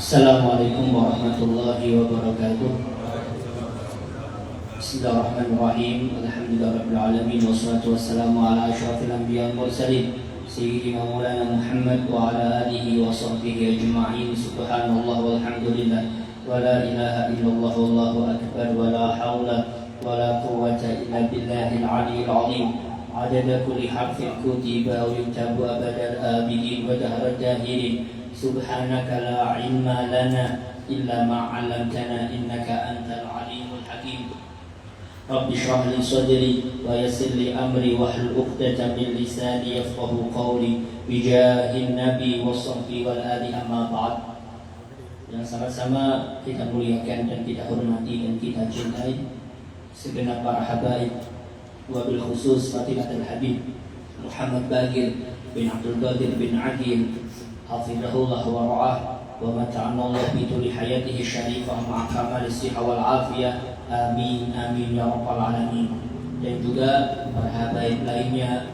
Assalamualaikum warahmatullahi wabarakatuh. Bismillahirrahmanirrahim. Alhamdulillahirabbil alamin wassalatu wassalamu ala asyrafil anbiya'i wal mursalin sayyidina maulana Muhammad wa ala alihi wa sahbihi ajma'in. Subhanallah walhamdulillah wa la ilaha illallah wallahu akbar wa la haula wa la quwwata illa billahil aliyyil azim. Adada kulli harfin kutiba wa yuktabu abadal abidin wa dahra dahirin. Subhanaka la ilma lana illa ma 'allamtana innaka antal alimul hakim. Rabbi shrah li sadri wa yassir li amri wahlul 'uqdatam min lisani yafqahu qawli bijahin nabi wa sahbihi wal ali amma ba'd. Yang sama-sama kita muliakan dan kita hormati dan kita cintai segenap para habaib, wabil khusus Fatilatul Habib Muhammad Bagir bin Abdul Qadir bin Aqil hafizahullah wa ra'ah wa mata'ana Allah bituli hayatihi syarifah ma'a kamal istiha wal afiyah. Amin amin ya rabbal alamin. Dan juga para habaib lainnya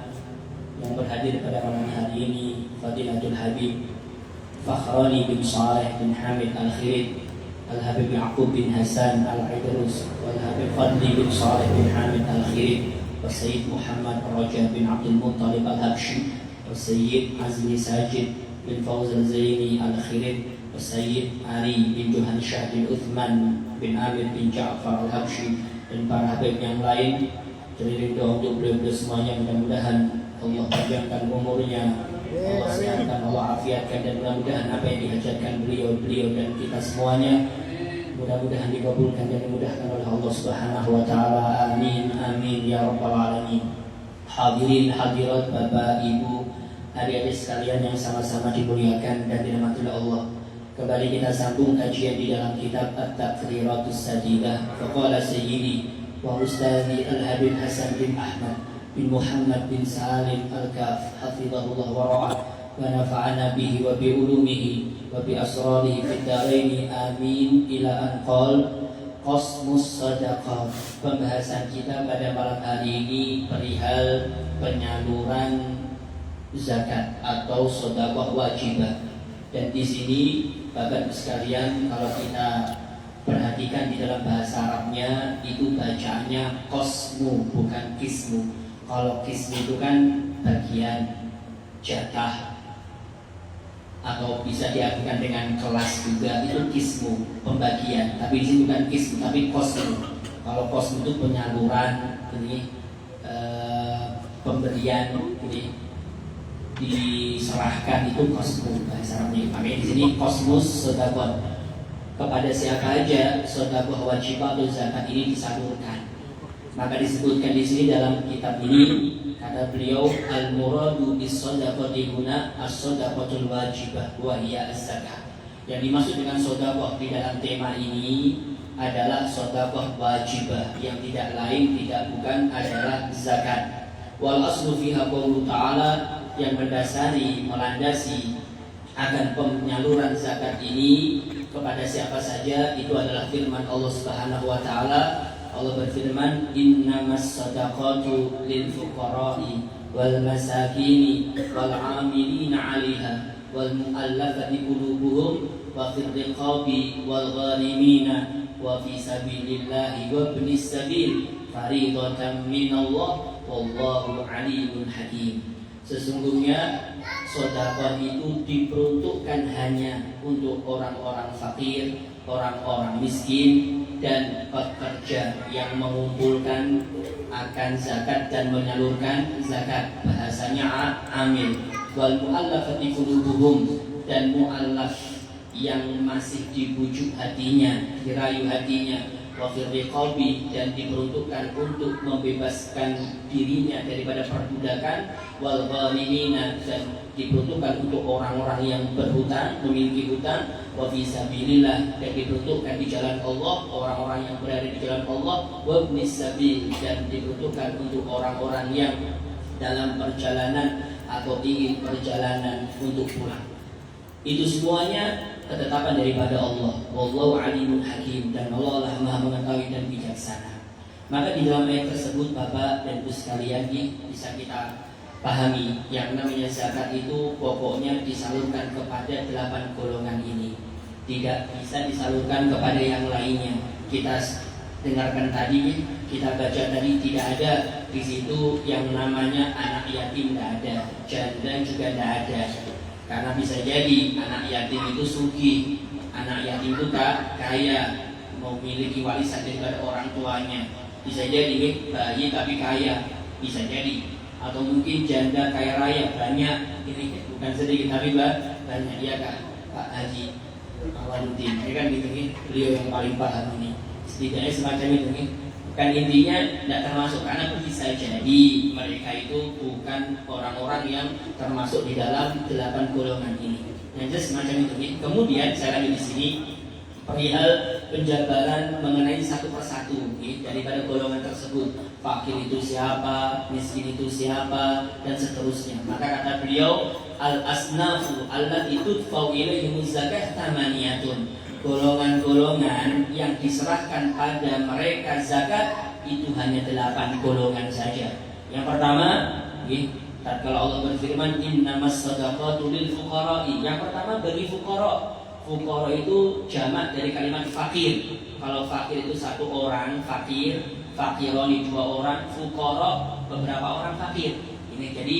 yang berhadir pada malam hari ini, Fadilatul Habib Fakhrani bin Saleh bin Hamid Al-Khirid, Al-Habib Ya'qub bin Hasan Al-Idrus, Al-Habib Fadli bin Saleh bin Hamid Al-Khirid, Sayyid Muhammad Raja bin Abdul Muttalib Al-Habsyi, Sayyid Azmi Sajid bin Fauzan Zaini Al-Khirid, Sayyid Ali bin Johan Syah bin Uthman bin Amir bin Ja'far Al-Habsyi, dan para habib yang lain. Teriring doa untuk beliau semuanya, mudah-mudahan Allah panjangkan umurnya, Allah sehatkan, Allah afiatkan, dan mudah-mudahan apa yang dihajatkan beliau dan kita semuanya mudah-mudahan dikabulkan dan dimudahkan oleh Allah Subhanahu wa taala. Amin amin ya rabbal alamin. Hadirin hadirat, Bapak Ibu, adik-adik sekalian yang sama-sama dimuliakan dan dirahmati oleh Allah. Kembali kita sambung kajian di dalam kitab At-Taqriratus Sadidah. Faqala sayyidi wa ustadzi Al-Habib Hasan bin Ahmad bin Muhammad bin Salim Al-Kaf hafizahullah wa ra'ah wa nafa'ana bihi wa bi ulumihi wa bi asrarihi fid dharain amin ila an qala qasmus sadaqah. Pembahasan kita pada malam hari ini perihal penyaluran zakat atau sedekah wajibah. Dan di sini Bapak sekalian, kalau kita perhatikan di dalam bahasa Arabnya itu bacaannya qasmu bukan kismu. Kalau kismu itu kan bagian, jatah, atau bisa diartikan dengan kelas juga, itu kismu, pembagian. Tapi di sini bukan kismu tapi qasmu. Kalau qasmu itu penyaluran, ini pemberian, ini diserahkan, itu qasmu bahasa Arabnya. Makanya di sini qasmus sedekah, kepada siapa aja sedekah wajibah atau zakat ini disalurkan. Maka disebutkan di sini dalam kitab ini, kata beliau, al-muradu bis-shadaqati huna as-shadaqatul wajibah wa hiya az-zakah. Yang dimaksud dengan sedekah di dalam tema ini adalah sedekah wajibah, yang tidak lain tidak bukan adalah zakat. Wal aslu fiha qaulu ta'ala, yang mendasari, melandasi akan penyaluran zakat ini kepada siapa saja itu adalah firman Allah Subhanahu wa taala. Allah berfirman, innamas shadaqatu lil fuqara'i wal masakini wal 'amilina 'alaiha wal mu'allafati qulubuhum wa fir riqabi wal gharimina wa fi sabilillahi wa ibnis sabil fariidatan minallah wallahu 'alimun hakim. Sesungguhnya sedekah itu diperuntukkan hanya untuk orang-orang fakir, orang-orang miskin, dan pekerja yang mengumpulkan akan zakat dan menyalurkan zakat. Bahasanya amil. Wal mu'allafati qulubuhum, dan mu'allaf yang masih dibujuk hatinya, dirayu hatinya. Wa fir riqabi, dan diperuntukkan untuk membebaskan dirinya daripada perbudakan. Wal gharimina, dan diperuntukkan untuk orang-orang yang berhutang, memiliki hutang. Wa fi sabilillah, dan diperuntukkan di jalan Allah, orang-orang yang berada di jalan Allah. Wa ibnis sabil, dan diperuntukkan untuk orang-orang yang dalam perjalanan atau ingin perjalanan untuk pulang. Itu semuanya ketetapan daripada Allah. Wallahu alimun hakim, dan Allah lah Maha mengetahui dan bijaksana. Maka di dalam ayat tersebut, Bapak dan Ibu sekalian, bisa kita pahami yang namanya zakat itu pokoknya disalurkan kepada 8 golongan ini. tidak bisa disalurkan kepada yang lainnya. Kita dengarkan tadi, kita baca tadi, tidak ada di situ yang namanya anak yatim, tidak ada, janda juga tidak ada. Karena bisa jadi anak yatim itu sugih, anak yatim itu kaya, memiliki warisan daripada orang tuanya. Bisa jadi bayi tapi kaya, bisa jadi. Atau mungkin janda kaya raya, banyak, ini bukan sedikit tapi banyak. Ya kan Pak Haji Awaludin, ini kan gitu nih, beliau yang paling paham ini. Setidaknya semacam itu nih. Kan intinya tidak termasuk, karena bisa jadi mereka itu bukan orang-orang yang termasuk di dalam 8 golongan ini. Yang jelas semacam itu nih. Kemudian saya lagi di sini perihal penjabaran mengenai satu persatu nih, daripada golongan tersebut. Fakir itu siapa, miskin itu siapa, dan seterusnya. Maka kata beliau, al-asnafu allati tudfa'u ilaihimuz zakah tamaniyatun. Golongan-golongan yang diserahkan pada mereka zakat itu hanya 8 golongan saja. Yang pertama, tatkala Allah berfirman innamas shadaqatu lil fuqara'i. Yang pertama bagi fuqara. Fuqara itu jamak dari kalimat fakir. Kalau fakir itu satu orang fakir, fakironi 2 orang, fuqara beberapa orang fakir. Ini jadi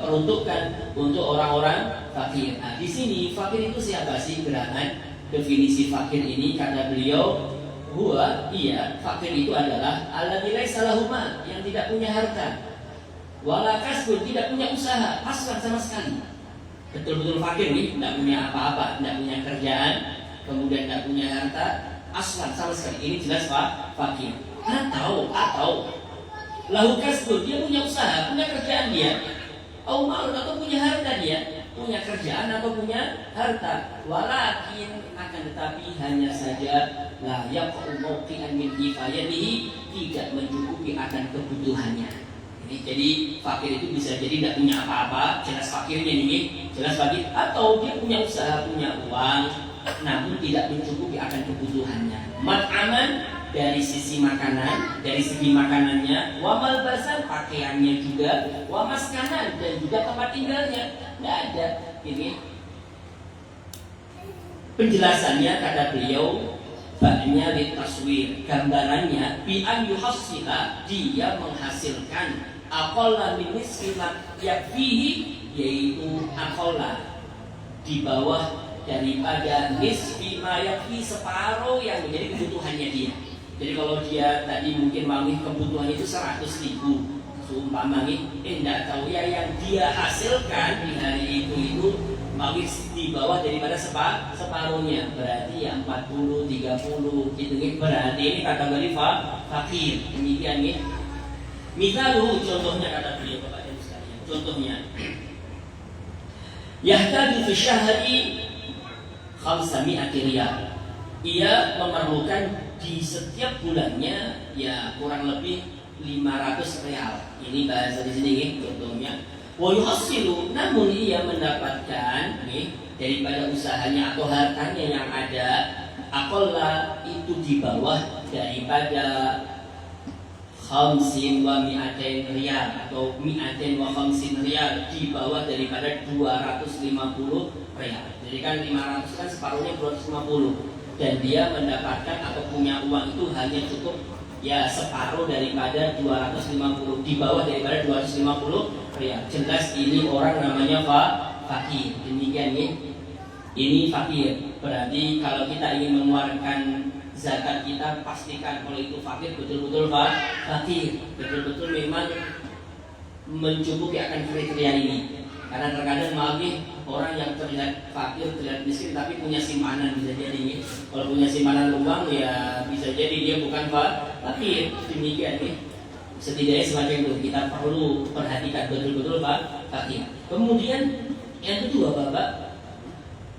peruntukkan untuk orang-orang fakir. Nah, di sini fakir itu siapa sih? Gerangan definisi fakir ini kata beliau, fakir itu adalah alladzi laisa lahu mal, yang tidak punya harta. Wala kasbun, tidak punya usaha, aslan sama sekali. Betul-betul fakir nih, tidak punya apa-apa, tidak punya kerjaan, kemudian tidak punya harta, aslan sama sekali. Ini jelas fakir. Atau lahu kasbun, dia punya usaha, punya kerjaan dia. Atau punya harta dia, punya kerjaan atau punya harta. Walakin akan tetapi hanya saja la yaqu mawqi'an min kifayatihi, tidak mencukupi akan kebutuhannya. Jadi fakir itu bisa jadi tidak punya apa-apa, jelas fakirnya ini, jelas fakir. Atau dia punya usaha, punya uang, namun tidak mencukupi akan kebutuhannya. Mat'aman, dari sisi makanan, dari segi makanannya, wamal basan, pakaiannya juga, wamaskanan, dan juga tempat tinggalnya, tidak ada. Ini penjelasannya kata beliau, ba'nya litaswir, gambarannya bi'an yuhassila, dia menghasilkan aqalla min nisfi ma yakfihi, yaitu aqalla di bawah daripada nisfi ma yakfi, separuh yang menjadi kebutuhannya dia. Jadi kalau dia tadi mungkin mangih kebutuhan itu 100.000, seumpama tidak tahu ya yang dia hasilkan di hari itu mangih di bawah daripada separuhnya, berarti ya 40, 30 gitu nih. Berarti ini kategori fakir. Demikian nih. Misalnya contohnya kata beliau Bapak Ibu sekalian. Contohnya, yahtaju fi syahri 500 riyal. Ia memerlukan di setiap bulannya ya kurang lebih 500 real. Ini bahasa di sini nih, contohnya. Wa yuhassilu, namun ia mendapatkan nih daripada usahanya atau hartanya yang ada aqalla, itu di bawah daripada 500 riyal atau 150 riyal, di bawah daripada 250 riyal. Jadi kan 500 kan separuhnya 250, dan dia mendapatkan atau punya uang itu hanya cukup ya separuh daripada 250, di bawah daripada 250 riyal. Jelas ini orang namanya fakir. Demikian nih. Ini fakir. Berarti kalau kita ingin mengeluarkan zakat kita, pastikan kalau itu fakir betul-betul fakir, betul-betul memang mencukupi akan kriteria ini. Karena terkadang malah orang yang terlihat fakir, terlihat miskin tapi punya simpanan, bisa jadi nih. Kalau punya simpanan uang ya bisa jadi dia bukan fakir. Demikian nih. Setidaknya semacam itu kita perlu perhatikan betul-betul fakir. Kemudian yang kedua Bapak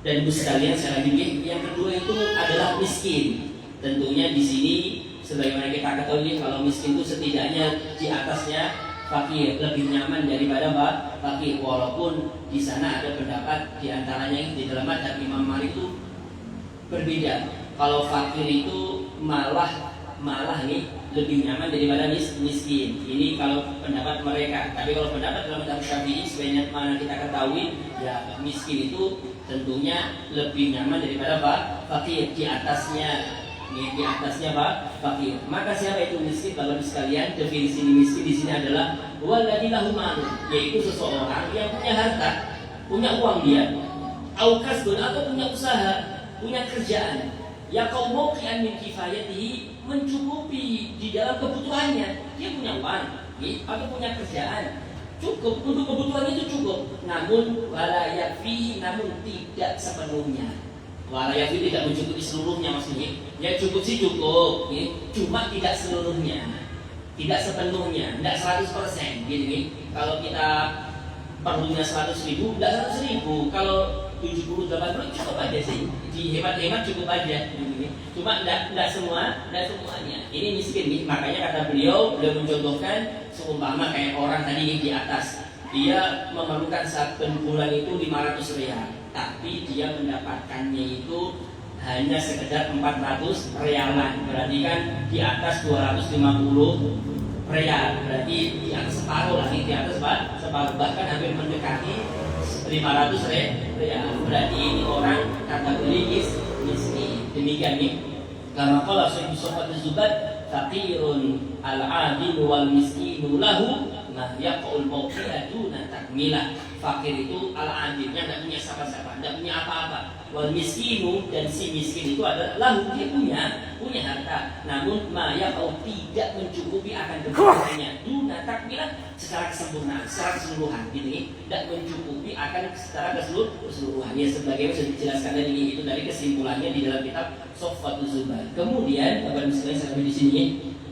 dan Ibu sekalian saya lagi, yang kedua itu adalah miskin. Tentunya di sini sebagaimana kita ketahui kalau miskin itu setidaknya di atasnya fakir, lebih nyaman daripada fakir. Walaupun di sana ada pendapat di antaranya di dalam madhab Imam Malik itu berbeda. Kalau fakir itu malah nih lebih nyaman daripada miskin. Ini kalau pendapat mereka. Tapi kalau pendapat dalam madhab Syafi'i sebanyak mana kita ketahui ya miskin itu tentunya lebih nyaman daripada fakir. Di atasnya fakir. Maka siapa itu miskin? Bapak sekalian, definisi miskin di sini adalah walladzi lahu malun, yaitu seseorang yang punya harta, punya uang dia, au kasbun, atau punya usaha, punya kerjaan, ya kaum mauqi'an min kifayatihi, mencukupi di dalam kebutuhannya. Dia punya uang, atau punya kerjaan, cukup untuk kebutuhan itu cukup. Namun wala yakfi, namun tidak sepenuhnya. Wala yakfi tidak mencukupi seluruhnya maksudnya. Ya cukup sih cukup, cuma tidak seluruhnya, tidak sepenuhnya, tidak 100%. Gini, kalau kita perlunya 100.000, tidak 100.000. Kalau 70-80 cukup aja sih, dihemat-hemat cukup aja. Cuma tidak semuanya. Ini miskin nih. Makanya kata beliau mencontohkan seumpama kayak orang tadi di atas, dia memerlukan saben bulan itu 500 rial, tapi dia mendapatkannya itu hanya sekedar 400 rialan. Berarti kan di atas 250 rial, berarti di atas separuh lah, di atas separuh, bahkan hampir mendekati 500 rial. Berarti ini orang kata beli miskin. Demikian nih. Karena kalau sobat zubat faqirun al-adil wal miskinu lahu nah yaqul mauqi'atu takmilah. Fakir itu al-adilnya tidak punya siapa-siapa, tidak punya apa-apa. Wal miskinu, dan si miskin itu adalah lahu, dia punya harta, namun ma yaqul tidak mencukupi akan kebutuhannya. Duna takmilah, secara kesempurnaan, secara keseluruhan gitu, tidak mencukupi akan secara keseluruhan. Ya sebagaimana sudah dijelaskan tadi, itu dari kesimpulannya di dalam kitab Sofwatul Zubat. Kemudian Bapak sekalian sampai di sini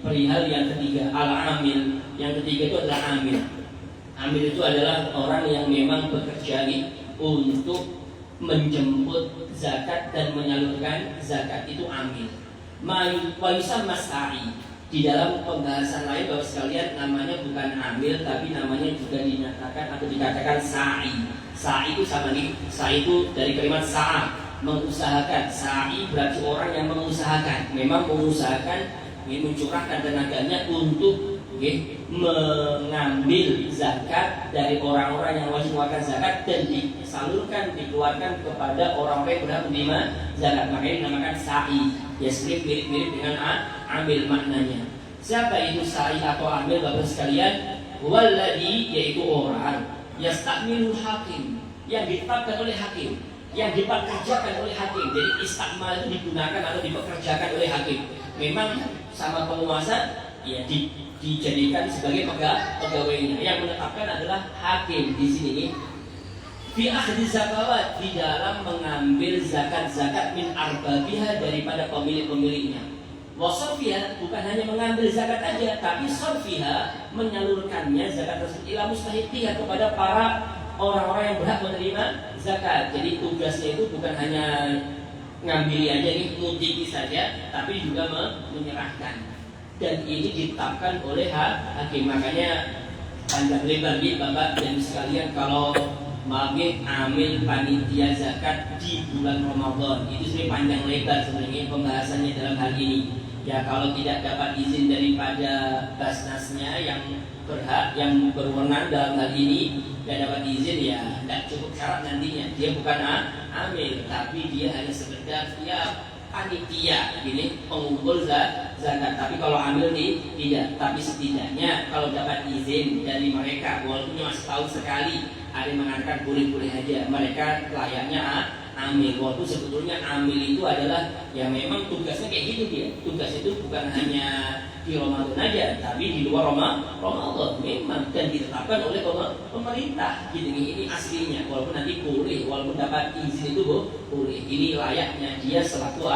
perihal yang ketiga, al-amil. Yang ketiga itu adalah amil. Amil itu adalah orang yang memang bekerja untuk menjemput zakat dan menyalurkan zakat, itu amil. Mayusan masai. Di dalam pembahasan lain Bapak sekalian, namanya bukan amil, tapi namanya juga dinyatakan atau dikatakan sa'i. Sa'i itu sama nih. Sa'i itu dari kalimat sa'a, mengusahakan. Sa'i berarti orang yang mengusahakan, memang mengusahakan, mencurahkan tenaganya untuk mengambil zakat dari orang-orang yang wajib mengeluarkan zakat dan disalurkan, dikeluarkan kepada orang-orang yang berhak menerima zakat. Makanya dinamakan sa'i. Ya mirip-mirip dengan amil maknanya. Siapa itu sa'i atau amil Bapak sekalian? Walladhi, yaitu orang yastakmilul hakim, yang ditetapkan oleh hakim, yang dipekerjakan oleh hakim. Jadi istakmal itu digunakan atau dipekerjakan oleh hakim. Memang sama penguasa ya dijadikan sebagai pegawainya. Yang menetapkan adalah hakim di sini. Fi akhdhi zakawat, di dalam mengambil zakat-zakat min arbabiha, daripada pemilik-pemiliknya. Wa sarfiha, bukan hanya mengambil zakat aja, tapi sarfiha, menyalurkannya zakat tersebut ila mustahiqiha, kepada para orang-orang yang berhak menerima zakat. Jadi tugasnya itu bukan hanya ngambil aja nih, mutiki saja, tapi juga menyerahkan. Dan ini ditetapkan oleh hakim. Makanya panjang lebar nih Bapak dan sekalian, kalau amil panitia zakat di bulan Ramadan itu sebenarnya panjang lebar sebenarnya pembahasannya dalam hal ini. Ya kalau tidak dapat izin daripada Basnasnya yang berhak, yang berwenang dalam hal ini, dan dapat izin, ya tidak cukup syarat nantinya dia bukan amil, tapi dia hanya sekedar ya panitia gini, pengumpul zakat. Tapi kalau amil tidak. Tapi setidaknya kalau dapat izin dari mereka, walaupun cuma setahun sekali, ada yang mengatakan boleh-boleh aja, mereka layaknya amil. Walaupun sebetulnya amil itu adalah ya memang tugasnya kayak gitu dia. Tugas itu bukan hanya di Ramadan aja, tapi di luar Ramadan memang, dan ditetapkan oleh pemerintah. Gitu, ini aslinya. Walaupun nanti boleh, walaupun dapat izin itu boleh. Ini layaknya dia selaku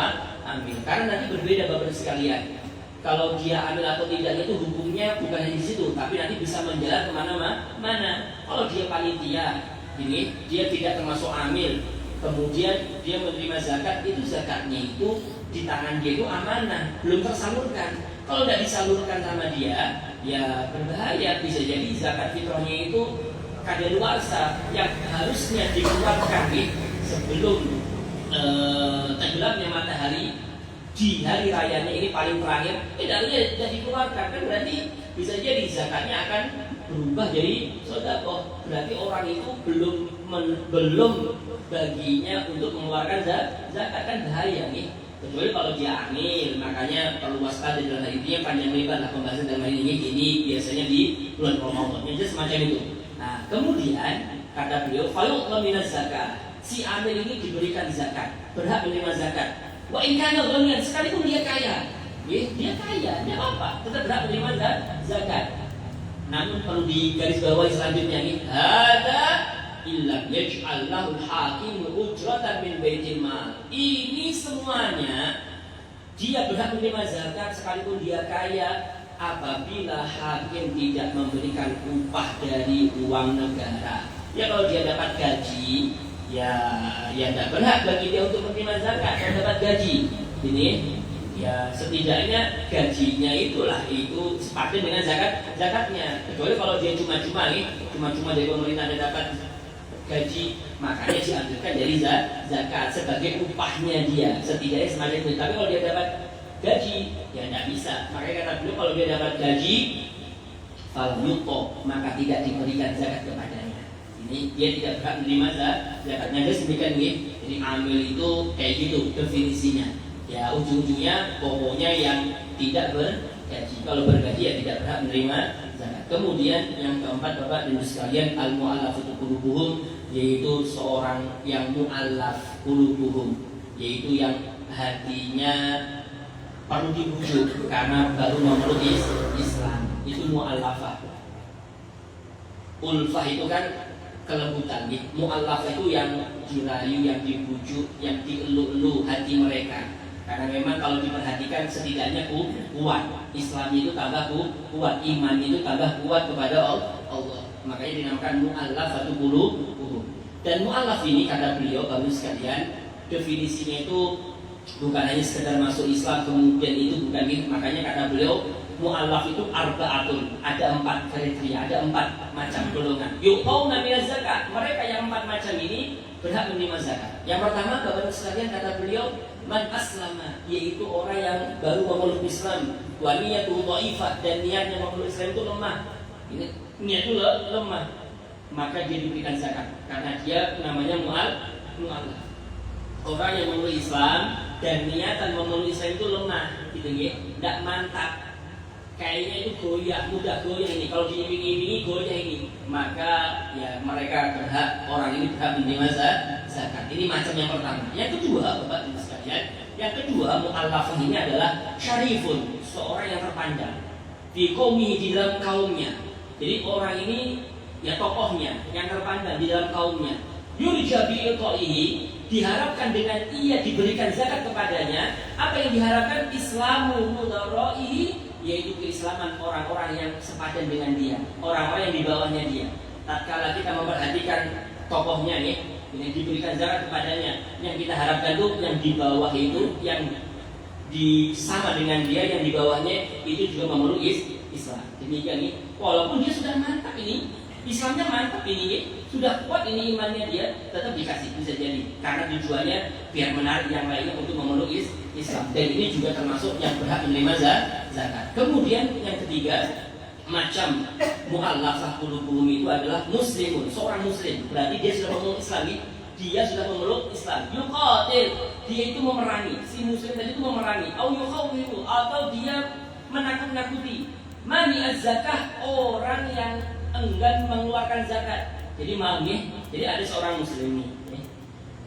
amil. Karena nanti berbeda Bapak sekalian. Kalau dia amil atau tidaknya itu hukumnya bukan hanya di situ, tapi nanti bisa menjalar kemana-mana. Kalau dia panitia, ini dia tidak termasuk amil, kemudian dia menerima zakat, itu zakatnya itu di tangan dia itu amanah, belum tersalurkan. Kalau tidak disalurkan sama dia, ya berbahaya. Bisa jadi zakat fitrahnya itu kadaluarsa, yang harusnya dikeluarkan sebelum tenggelamnya matahari di hari rayanya ini paling terakhir, tidak dikeluarkan. Kan berarti bisa jadi zakatnya akan berubah jadi sedekah. Berarti orang itu belum baginya untuk mengeluarkan zakat, kan bahaya nih. Kecuali kalau dia hamil, makanya perlu waspada dalam hal ini. Panjang lebar lah pembahasan dalam hal ini biasanya di bulan Ramadan. Jadi semacam itu. Nah, kemudian kata beliau, "Fayu'ta minaz zakat." Si amil ini diberikan zakat, berhak menerima zakat. Wa in kana ghaniyan, sekalipun dia kaya. Dia kaya, dia apa? Tetap berhak menerima zakat. Namun perlu digarisbawahi selanjutnya nih, hada illam yaj'al lahu al-hakim ujratan min baitil mal. Ini semuanya dia berhak menerima zakat sekalipun dia kaya apabila hakim tidak memberikan upah dari uang negara. Ya kalau dia dapat gaji, ya tidak berhak bagi dia untuk menerima zakat. Kalau dapat gaji, ini ya setidaknya gajinya itu sepadan dengan zakatnya. Kecuali kalau dia cuma-cuma dari pemerintah dia dapat gaji, makanya diambilkan dari zakat sebagai upahnya dia, setidaknya semacam itu. Tapi kalau dia dapat gaji, ya tidak bisa. Makanya kata beliau, kalau dia dapat gaji, fal yuto, maka tidak diberikan zakat kepadanya. Ini dia tidak berhak menerima zakatnya. Dia demikian nih. Jadi amil itu kayak gitu definisinya. Ya ujung-ujungnya pokoknya yang tidak bergaji. Kalau bergaji ya tidak berhak menerima zakat. Kemudian yang keempat, Bapak dan Ibu sekalian, al-mu'allafatu qulubuhum, yaitu seorang yang mu'allaf qulubuhum, yaitu yang hatinya perlu dibujuk karena baru memeluk Islam. Itu mu'allafah. Ulfah itu kan kelembutan. Mu'allafah itu yang dirayu, yang dibujuk, yang dielu-elu hati mereka. Karena memang kalau diperhatikan setidaknya kuat. Islam itu tambah kuat, iman itu tambah kuat kepada Allah. Makanya dinamakan mu'allafatu qulubuhum. Dan mu'allaf ini kata beliau, Bapak sekalian, definisinya itu bukan hanya sekedar masuk Islam kemudian itu bukan gitu. Makanya kata beliau, mu'allaf itu arba'atun, ada 4 kriteria, ada 4 macam golongan. Yu'tauna minaz zakat, mereka yang 4 macam ini berhak menerima zakat. Yang pertama, Bapak sekalian, kata beliau, man aslama, yaitu orang yang baru memeluk Islam, wa niyatuhu dhaifah, dan niatnya memeluk Islam itu lemah. Ini niat itu lemah, maka dia diberikan zakat karena dia namanya mu'allaf. Orang yang memeluk Islam dan niatan memeluk Islam itu lemah, gitu ya, tidak mantap. Kayaknya itu goyah, mudah goyah ini. Kalau diimbing-imbingi goyah ini, maka ya mereka berhak, orang ini berhak menerima zakat. Ini macam yang pertama. Yang kedua, Bapak Ibu sekalian, yang kedua, mu'allafah ini adalah syarifun, seorang yang terpandang di qaumihi, di dalam kaumnya. Jadi orang ini ya tokohnya yang terpandang di dalam kaumnya. Yurja bi iqaihi, diharapkan dengan ia diberikan zakat kepadanya. Apa yang diharapkan? Islamu mudaraihi, yaitu keislaman orang-orang yang sepadan dengan dia, orang-orang yang di bawahnya dia. Tatkala kita memperhatikan tokohnya nih, yang diberikan zakat kepadanya, yang kita harapkan tuh yang di bawah itu, yang sama dengan dia, yang di bawahnya itu juga memeluk Islam. Demikian nih, walaupun dia sudah mantap ini, Islamnya mantap ini, sudah kuat ini imannya dia, tetap dikasih, bisa jadi karena tujuannya biar menarik yang lainnya untuk memeluk Islam. Dan ini juga termasuk yang berhak menerima zakat. Kemudian yang ketiga, macam mu'allafah qulubuhum itu adalah muslimun, seorang muslim. Berarti dia sudah memeluk Islam, dia sudah memeluk Islam. Yuqatil, dia itu memerangi, si muslim tadi itu memerangi. Au yukhawwifu, atau dia menakut-nakuti. Mani az-zakah, orang yang enggan mengeluarkan zakat. Jadi maaf nih, jadi ada seorang muslim nih,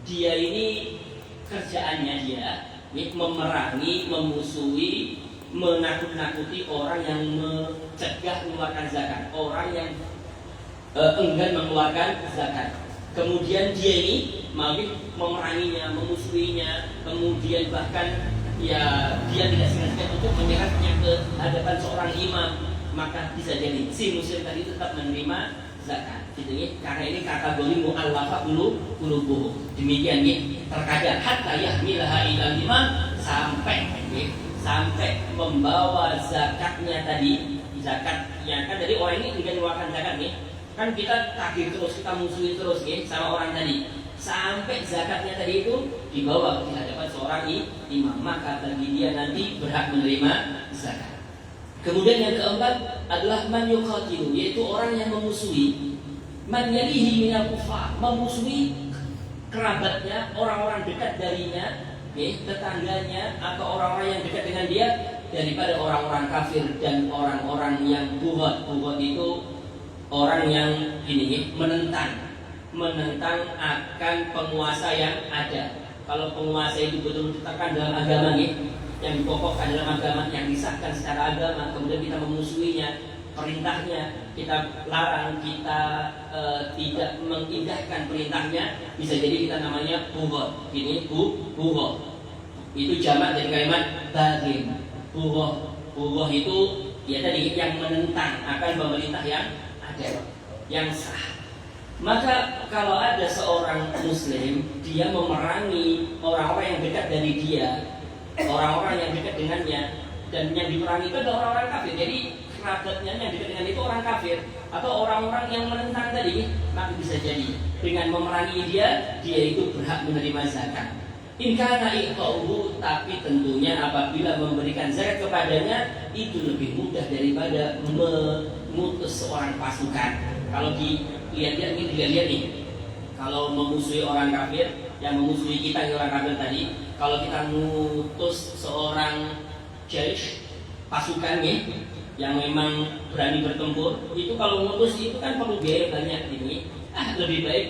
dia ini kerjaannya dia memerangi, memusuhi, menakut-nakuti orang yang mencegah mengeluarkan zakat, orang yang enggan mengeluarkan zakat. Kemudian dia ini memeranginya, memusuhinya, kemudian bahkan ya dia tidak sengaja untuk menyeretnya ke hadapan seorang imam, maka bisa jadi si muslim tadi tetap menerima zakat. Gitu ya. Karena ini kategori mu'allafah qulubuhum. Demikian ya. Terkadang hatta yahmilaha ilal imam, sampai membawa zakatnya tadi, zakatnya kan dari orang ini tidak mengeluarkan zakat nih. Kan kita takdir terus, kita musuhin terus ya sama orang tadi. Sampai zakatnya tadi itu dibawa ke hadapan seorang imam, maka bagi dia nanti berhak menerima zakat. Kemudian yang keempat adalah man yuqatilu, yaitu orang yang memusuhi, man yalihi minal kufar, memusuhi kerabatnya, orang-orang dekat darinya, tetangganya atau orang-orang yang dekat dengan dia daripada orang-orang kafir dan orang-orang yang buhot. Buhot itu orang yang ini menentang akan penguasa yang ada. Kalau penguasa itu betul-betul ditekan dalam agama yang dipokokkan dalam agama, yang disahkan secara agama, kemudian kita memusuhinya, perintahnya kita larang, kita tidak mengindahkan perintahnya, bisa jadi kita namanya bughah. Ini bughah. Itu jamak dari kalimat baghin. Bughah itu ya tadi yang menentang akan pemerintah yang ada, yang sah. Maka kalau ada seorang muslim, dia memerangi orang-orang yang dekat dari dia, orang-orang yang dekat dengannya, dan yang diperangi itu adalah orang-orang kafir. Jadi kerabatnya yang dekat dengan itu orang kafir atau orang-orang yang menentang tadi, maka bisa jadi dengan memerangi dia itu berhak menerima zakat. In kana iqauhu, tapi tentunya apabila memberikan zakat kepadanya itu lebih mudah daripada memutus seorang pasukan. Kalau dilihat-lihat nih, kalau memusuhi orang kafir, yang memusuhi kita yang orang kafir tadi, kalau kita mengutus seorang jaish, pasukannya yang memang berani bertempur, itu kalau mengutus itu kan perlu biaya banyak ini. Lebih baik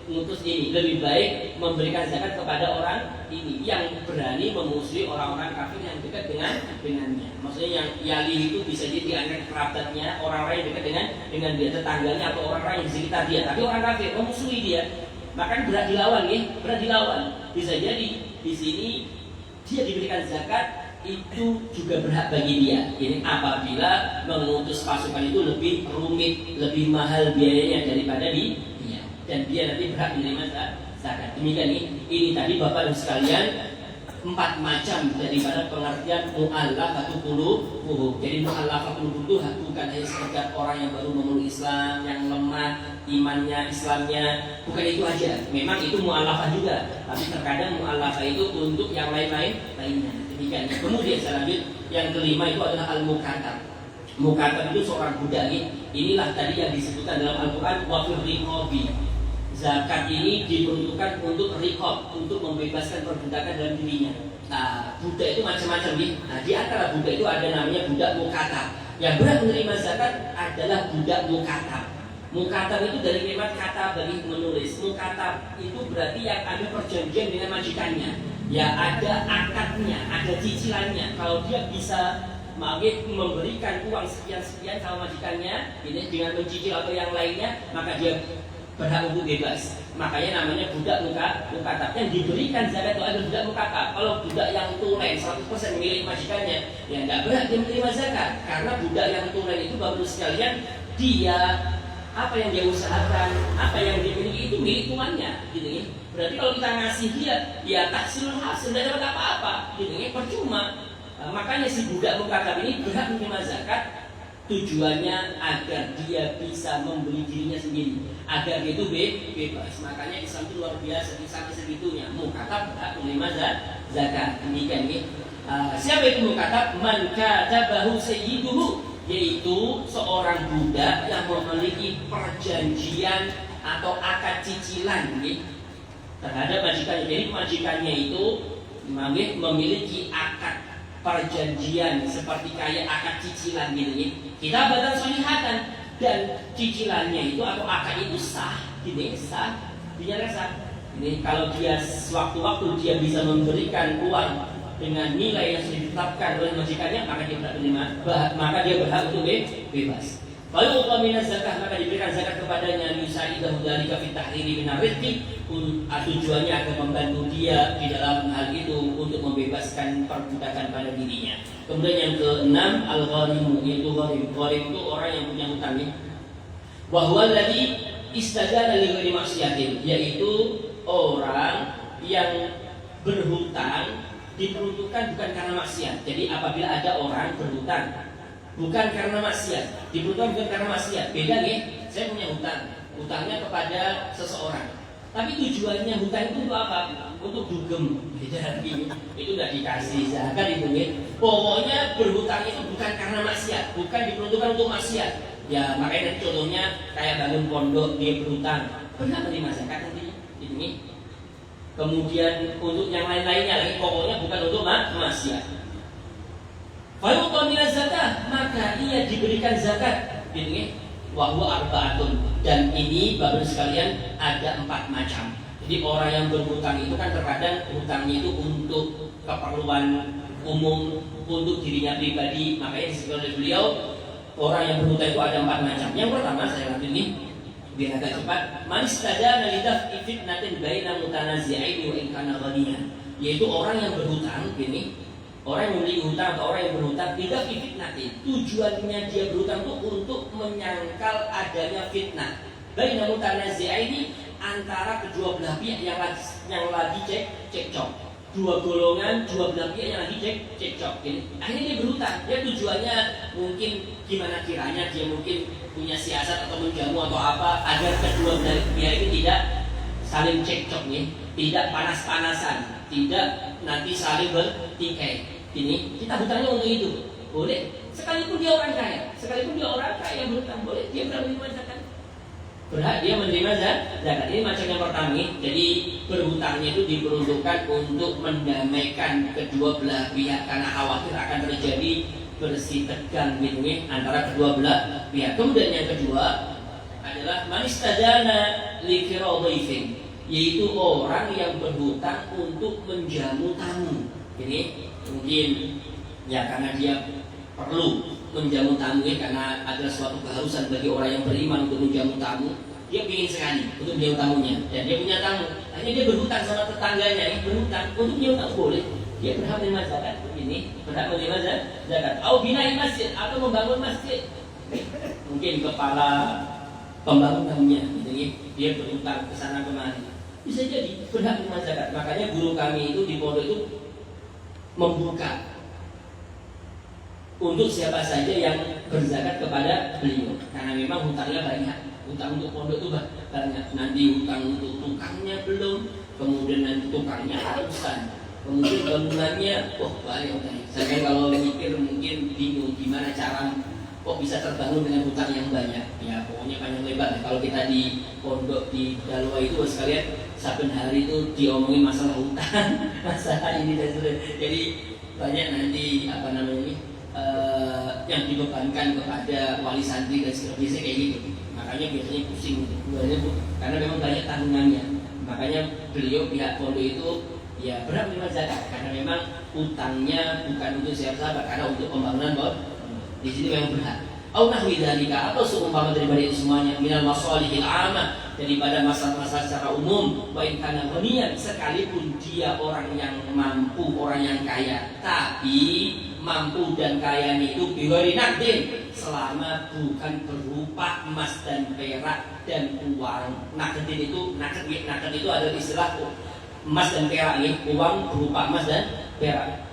mengutus ini, lebih baik memberikan zakat kepada orang ini yang berani memusuhi orang-orang kafir yang dekat dengannya. Maksudnya yang yali itu bisa jadi dianggap kerabatnya, orang-orang yang dekat dengan dia, tetangganya atau orang-orang yang di sekitar dia. Tapi orang kafir memusuhi dia, maka berat dilawan. Bisa jadi di sini dia diberikan zakat, itu juga berhak bagi dia. Ini apabila mengutus pasukan itu lebih rumit, lebih mahal biayanya daripada dia, dan dia nanti berhak menerima zakat. Demikian ini tadi Bapak dan sekalian 4 macam daripada pengertian mu'allafatu qulubuhum. Jadi mu'allafatu qulubuhum itu bukan hanya sekedar orang yang baru memeluk Islam, yang lemah imannya, Islamnya, bukan itu aja. Memang itu mu'allafah juga, tapi terkadang mu'allafah itu untuk yang lainnya. Demikian. Kemudian saya lanjut, yang kelima itu adalah al-mukatab. Mukatab itu seorang budak. Inilah tadi yang disebutkan dalam Al-Quran wa fir riqabi. Zakat ini diperuntukkan untuk riqab, untuk membebaskan perbudakan dalam dirinya. Nah, budak itu macam-macam nih. Nah, di antara budak itu ada namanya budak mukatab. Yang berhak menerima zakat adalah budak mukatab. Mukatab itu dari kalimat kata bagi menulis. Mukatab itu berarti yang ada perjanjian dengan majikannya. Ya ada akadnya, ada cicilannya. Kalau dia bisa memberikan uang sekian-sekian sama majikannya, ini dengan mencicil atau yang lainnya, maka dia berhak untuk bebas. Makanya namanya budak mukatab. Yang diberikan zakat itu adalah budak mukatab. Kalau budak yang tunai 100% milik majikannya, ya nggak berhak dia menerima zakat. Karena budak yang tunai itu baru sekalian dia apa yang dia usahakan, apa yang dia miliki itu milik tuannya, gitu ya. Berarti kalau kita ngasih dia, ya tahsilul hasil, tidak dapat apa-apa, gitu ya, percuma. Makanya si budak mukatab ini berhak menerima zakat. Tujuannya agar dia bisa membeli dirinya sendiri, agar dia itu bebas. Makanya Islam itu luar biasa, sampai segitunya mukatab berhak menerima zakat. Demikian nih. Siapa itu mukatab? Man katabahu sayyiduhu, yaitu seorang budak yang memiliki perjanjian atau akad cicilan terhadap majikannya. Jadi majikannya itu memiliki akad perjanjian seperti kayak akad cicilan kita badan solihatan, dan cicilannya itu atau akad itu sah, dinyatakan sah. Ini kalau dia sewaktu-waktu dia bisa memberikan uang dengan nilai yang sudah ditetapkan oleh majikannya, maka dia berhak menerima, maka dia berhak untuk bebas. Kalau umpamina zakah, maka diberikan zakat kepadanya, yusaidahu dzalika fi tahriri minar rizqi, tujuannya akan membantu dia di dalam hal itu untuk membebaskan perbudakan pada dirinya. Kemudian yang keenam, al-gharimu, yaitu gharim. Gharim itu orang yang punya hutang. Wa huwa alladzi istajana li ghairi maksiatin, yaitu orang yang berhutang diperuntukkan bukan karena maksiat. Jadi apabila ada orang berhutang bukan karena maksiat, diperuntukkan bukan karena maksiat. Beda nih, saya punya hutang, hutangnya kepada seseorang. Tapi tujuannya hutang itu untuk apa? Untuk dugem. Jadi itu tidak dikasih zakat itu ya. Pokoknya berhutang itu bukan karena maksiat, bukan diperuntukkan untuk maksiat. Ya makanya contohnya kayak bangun pondok dia berhutang, berhak menerima zakat nanti ini. Kemudian untuk yang lain-lainnya lagi pokoknya bukan untuk maksiat. Kalau qamila zakat maka ia diberikan zakat ini. Wahwa arba'atun, dan ini Bapak sekalian ada 4 macam. Jadi orang yang berhutang itu kan terkadang hutangnya itu untuk keperluan umum, untuk dirinya pribadi. Makanya disebut oleh beliau orang yang berhutang itu ada 4 macam. Yang pertama saya lanjut ini biar agak cepat. Man istadana lidaf'i fitnatin baina mutanazi'aini wa in kana ghaniyan, yaitu orang yang berhutang gini. Orang yang memiliki hutang atau orang yang berhutang tidak fitnah. Tujuannya dia berhutang itu untuk menyangkal adanya fitnah. Baina mutanazi'aini, antara kedua belah pihak yang lagi cekcok. Dua golongan, dua belah pihak yang lagi cekcok. Akhirnya dia berhutang. Dia tujuannya mungkin gimana kiranya dia mungkin punya siasat atau menjamu atau apa agar kedua belah pihak ini tidak saling cekcok nih, tidak panas-panasan, tidak nanti saling bertikai. Ini kita hutangnya untuk itu, boleh. Sekalipun dia orang kaya, yang berhutang boleh, dia berhak menerima zakat. Berhak dia menerima zakat. Ini macam yang pertama. Jadi berhutangnya itu diperuntukkan untuk mendamaikan kedua belah pihak karena khawatir akan terjadi bersih tegang gitu antara kedua belah pihak. Kemudian yang kedua adalah manistadana likirodhifin, yaitu orang yang berhutang untuk menjamu tamu. Ini mungkin ya karena dia perlu menjamu tamu karena ada suatu keharusan bagi orang yang beriman untuk menjamu tamu. Dia ingin sekali untuk menjamu tamunya dan dia punya tamu. Akhirnya dia berhutang sama tetangganya berhutang untuk menjamu tamu boleh. Dia berhak menerima zakat. Ini berhak menerima zakat. Au bina'i masjid, atau membangun masjid. Mungkin kepala pembangunannya dia berhutang ke sana kemari. Bisa jadi berhak menerima zakat. Makanya guru kami itu di pondok itu membuka untuk siapa saja yang berzakat kepada beliau, karena memang hutangnya banyak. Hutang untuk pondok itu banyak. Nanti hutang untuk tukangnya belum, kemudian nanti tukangnya harusan, kemudian bangunannya banyak hutangnya. Saya kalau mikir mungkin bingung gimana cara kok bisa terbangun dengan hutang yang banyak. Ya pokoknya panjang lebar. Kalau kita di pondok di Dalwa itu sekalian saben hari itu diomongin masalah hutang, masalah ini dan sebagainya. Jadi banyak nanti yang dibebankan kepada wali santri dan sebagainya kayak gitu. Makanya biasanya pusing karena memang banyak tanggungannya. Makanya beliau pihak pondok itu ya berhak menerima zakat karena memang hutangnya bukan untuk siapa-siapa, karena untuk pembangunan di sini memang berhak. Au nahwi dzalika, atau seumpama daripada itu semuanya minal masalihil 'amah, daripada masalah-masalah secara umum. Wa in kana ghaniyan, sekalipun dia orang yang mampu, orang yang kaya, tapi mampu dan kayanya itu bighairi naqdin, selama bukan berupa emas dan perak dan uang. Naqdin itu adalah istilah emas dan perak nih, uang berupa emas dan perak.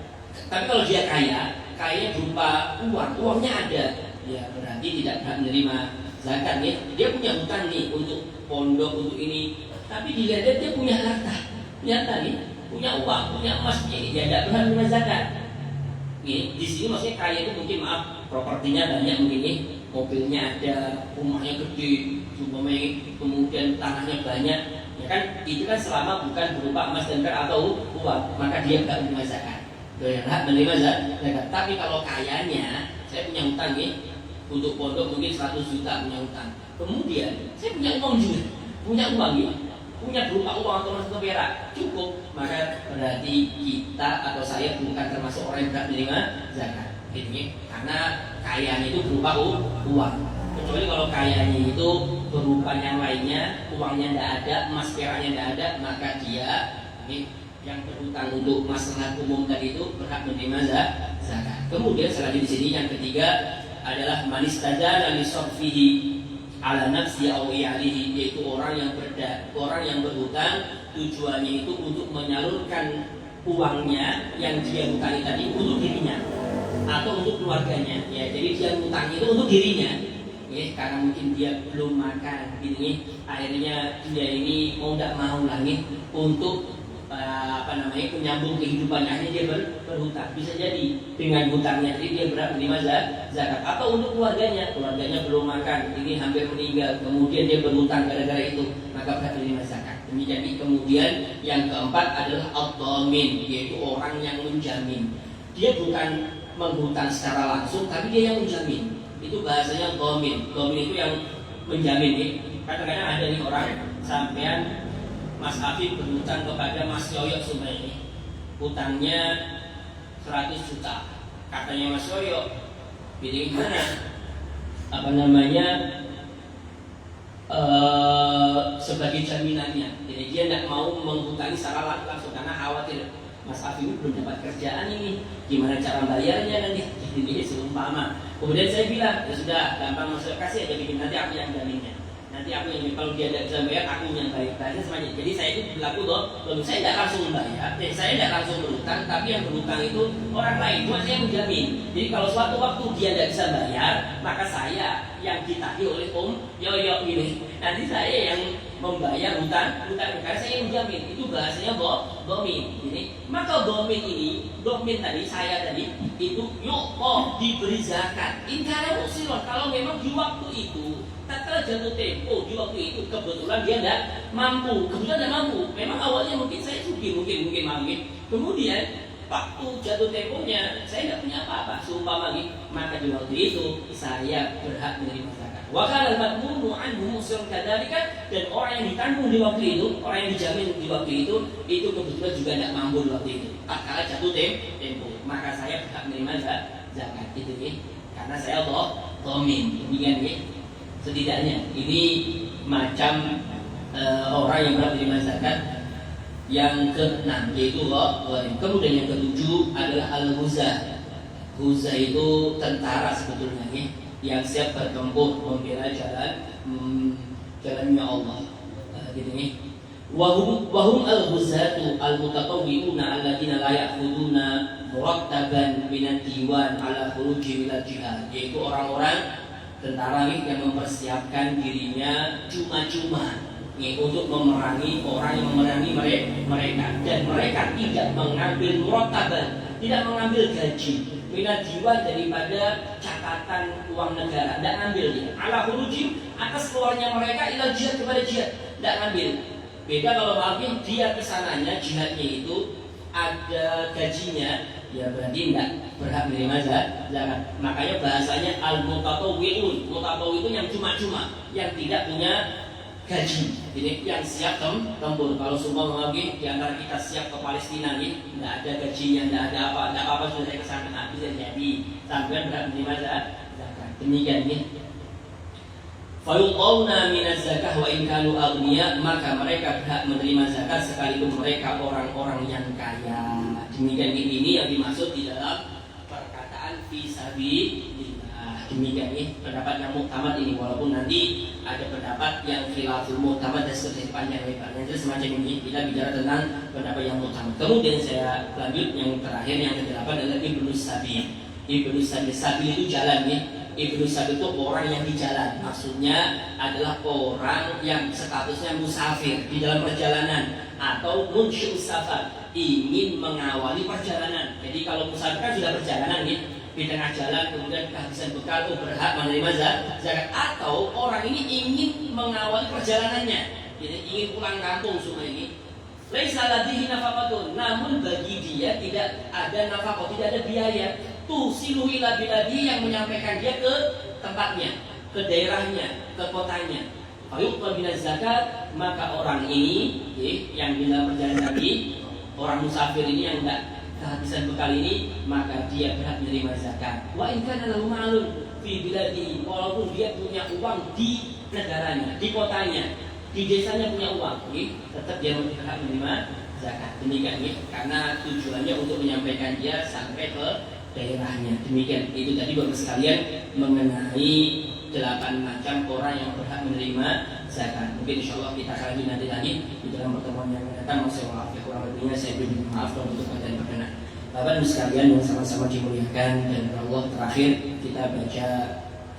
Tapi kalau dia kaya berupa uangnya ada, ya berarti tidak berhak menerima zakat nih. Dia punya hutang nih untuk pondok, untuk ini, tapi dilihat dia punya harta nih, punya uang, punya emas, ini dia tidak berhak menerima zakat. Di sini maksudnya kaya itu mungkin propertinya banyak, mungkin mobilnya ada, rumahnya gede, kemudian tanahnya banyak, ya kan itu kan selama bukan berupa emas dan perak atau uang, maka dia tidak menerima zakat. Berhak menerima zakat. Tapi kalau kayanya, saya punya hutang untuk pondok mungkin 100 juta punya hutang. Kemudian saya punya uang juga, punya berupa uang atau emas atau perak cukup, maka berarti kita atau saya bukan termasuk orang yang berhak menerima zakat. Karena kayanya itu berupa uang. Kecuali kalau kayanya itu berupa yang lainnya, uangnya tidak ada, emas peraknya tidak ada, maka dia yang berhutang untuk masalah umum tadi itu berhak menerima zakat. Kemudian selanjutnya di sini yang ketiga adalah manistadana li sarfihi ala nafsi aw iyalihi, yaitu orang yang berhutang tujuannya itu untuk menyalurkan uangnya yang dia hutangi tadi untuk dirinya atau untuk keluarganya. Ya, jadi dia hutang itu untuk dirinya. karena mungkin dia belum makan ini, akhirnya dia ini mau tidak mau lagi untuk menyambung kehidupannya, akhirnya dia berhutang. Bisa jadi dengan hutangnya jadi dia berhak menerima zakat. Atau untuk keluarganya belum makan, ini hampir meninggal, kemudian dia berhutang gara-gara itu, maka berhak menerima zakat. Demikian. Kemudian yang keempat adalah ad-dhamin, yaitu orang yang menjamin. Dia bukan menghutang secara langsung, tapi dia yang menjamin. Itu bahasanya dhamin. Dhamin itu yang menjamin. Kadang-kadang ada nih orang, sampean Mas Afif berhutang kepada Mas Yoyo Sumaini, hutangnya 100 juta. Katanya Mas Yoyo, pilih mana? Sebagai jaminannya. Jadi dia tidak mau menghutangi secara langsung karena khawatir Mas Afif belum dapat kerjaan ini, gimana cara bayarnya nanti. Jadi seumpama. Kemudian saya bilang, ya sudah, gampang Mas Yoyo, kasih aja bikin, nanti aku yang jaminnya. Nanti aku yang kalau dia tidak bisa bayar, aku yang bayar. Semuanya. Jadi saya itu berlaku loh, saya tidak langsung membayar, saya tidak langsung berhutang, tapi yang berhutang itu orang lain, cuma saya menjamin. Jadi kalau suatu waktu dia tidak bisa bayar, maka saya yang ditagih oleh Yoyo ini, nanti saya yang membayar hutang karena saya yang menjamin. Itu bahasanya dhamin. Jadi maka dhamin tadi saya tadi itu diberi zakat. Inkarena musirah, kalau memang di waktu itu tatkala jatuh tempo, di waktu itu kebetulan dia tidak mampu, memang awalnya mungkin saya sugih, mungkin kemudian waktu jatuh temponya saya tidak punya apa-apa, seumpama lagi, maka di waktu itu saya berhak menerima zakat. Wa kana al-madmunu anhu musirun kadzalika, dan orang yang ditanggung di waktu itu, orang yang dijamin di waktu itu kebetulan juga tidak mampu di waktu itu. Tatkala jatuh tempo, maka saya berhak menerima zakat itu karena saya dhamin. Demikian setidaknya ini macam orang yang berhak menerima zakat. Yang keenam yaitu gharim. Kemudian yang ketujuh adalah al-ghuzah. Ghuzah itu tentara sebetulnya yang siap bertempur membela jalannya Allah. Wahum al-ghuzatu al-mutatawwi'una alladziina la ya'khuduna murattaban minad diwan ala khuruji ila jihad, yaitu orang-orang tentara yang mempersiapkan dirinya cuma-cuma untuk memerangi orang yang memerangi mereka, dan mereka tidak mengambil murattaban, tidak mengambil gaji minad diwan daripada catatan uang negara, tidak ambil dia ala khuruji atas keluarnya mereka ila jihad, kepada jihad, tidak ambil. Beda kalau maafin dia kesananya jihadnya itu ada gajinya, ya berarti tidak berhak menerima zakat. Makanya bahasanya al-mutatawwi'un. Mutatawwi itu yang cuma-cuma, yang tidak punya gaji. Jadi yang siap tempur. Kalau semua mengaji di antara kita siap ke Palestina tidak ada gajinya, tidak ada apa-apa sudah saya kesana, bisa jadi sampai berhak menerima zakat. Demikian fayuqawna minaz zakah wa in kanu aghniya, maka mereka berhak menerima zakat sekalipun mereka orang-orang yang kaya. Demikian ini yang dimaksud di dalam perkataan fi sabilillah. Demikian pendapat yang muktamad ini, walaupun nanti ada pendapat yang khilaful muktamad dan seterusnya panjang lebar. Yang semacam ini kita bicara tentang pendapat yang muktamad. Kemudian saya lanjut yang terakhir, yang ke-8 adalah Ibnu Sabil. Ibnu Sabil itu jalan Ibnu Sabil itu orang yang di jalan. Maksudnya adalah orang yang statusnya musafir di dalam perjalanan, atau munsyi'us safar, ingin mengawali perjalanan. Jadi kalau musafir kan sudah perjalanan di tengah jalan, kemudian kehabisan bekal, berhak menerima zakat. Atau orang ini ingin mengawali perjalanannya, jadi ingin pulang kampung semua ini. Laisa ladhihi nafaqatun, namun bagi dia tidak ada nafkah, tidak ada biaya. Tusilu ila biladi, yang menyampaikan dia ke tempatnya, ke daerahnya, ke kotanya. Fayuqbal minaz zakat, maka orang ini yang di dalam perjalanan tadi, orang musafir ini yang tidak kehabisan bekal ini, maka dia berhak menerima zakat. Wa in kana lahu ma'lun fi biladi, walaupun dia punya uang di negaranya, di kotanya, di desanya punya uang, tetap dia berhak menerima zakat. Demikian karena tujuannya untuk menyampaikan dia sampai ke daerahnya. Demikian itu tadi Bapak sekalian mengenai 8 macam orang yang berhak menerima zakat. Mungkin insyaallah kita akan lanjut nanti di dalam pertemuan yang akan datang. Wassalamualaikum warahmatullahi wabarakatuh. Saya beri maaf kalau untuk bagian perkenan. Bapak dan sekalian yang sama-sama dimuliakan dan Allah, terakhir kita baca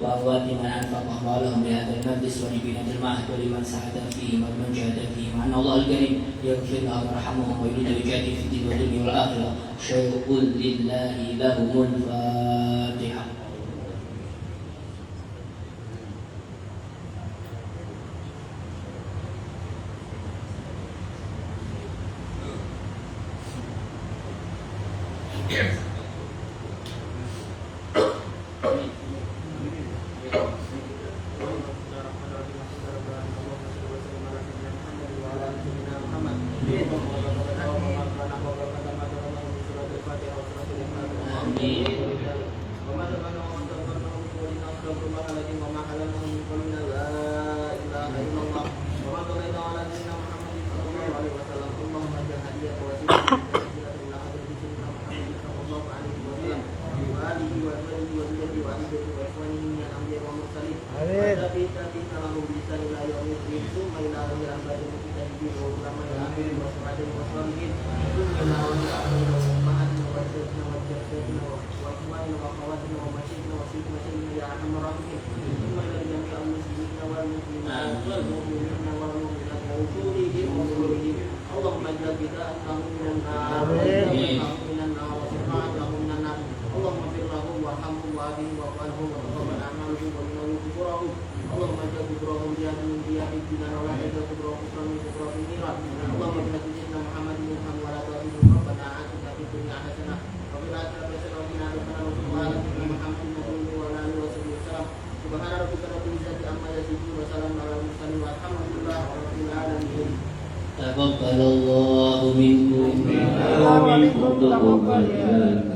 وأموات من أنفق أموالهم بهذا المجلس ولبناء المعهد ولمن ساعد فيهم ومن جاهد فيهم أن الله الكريم يغفر لهم ويرحمهم ويريد ويجاهد في الدين والدنيا والآخرة شيء لله لهم الفاتحة. تقبل الله منكم ومنكم تقبل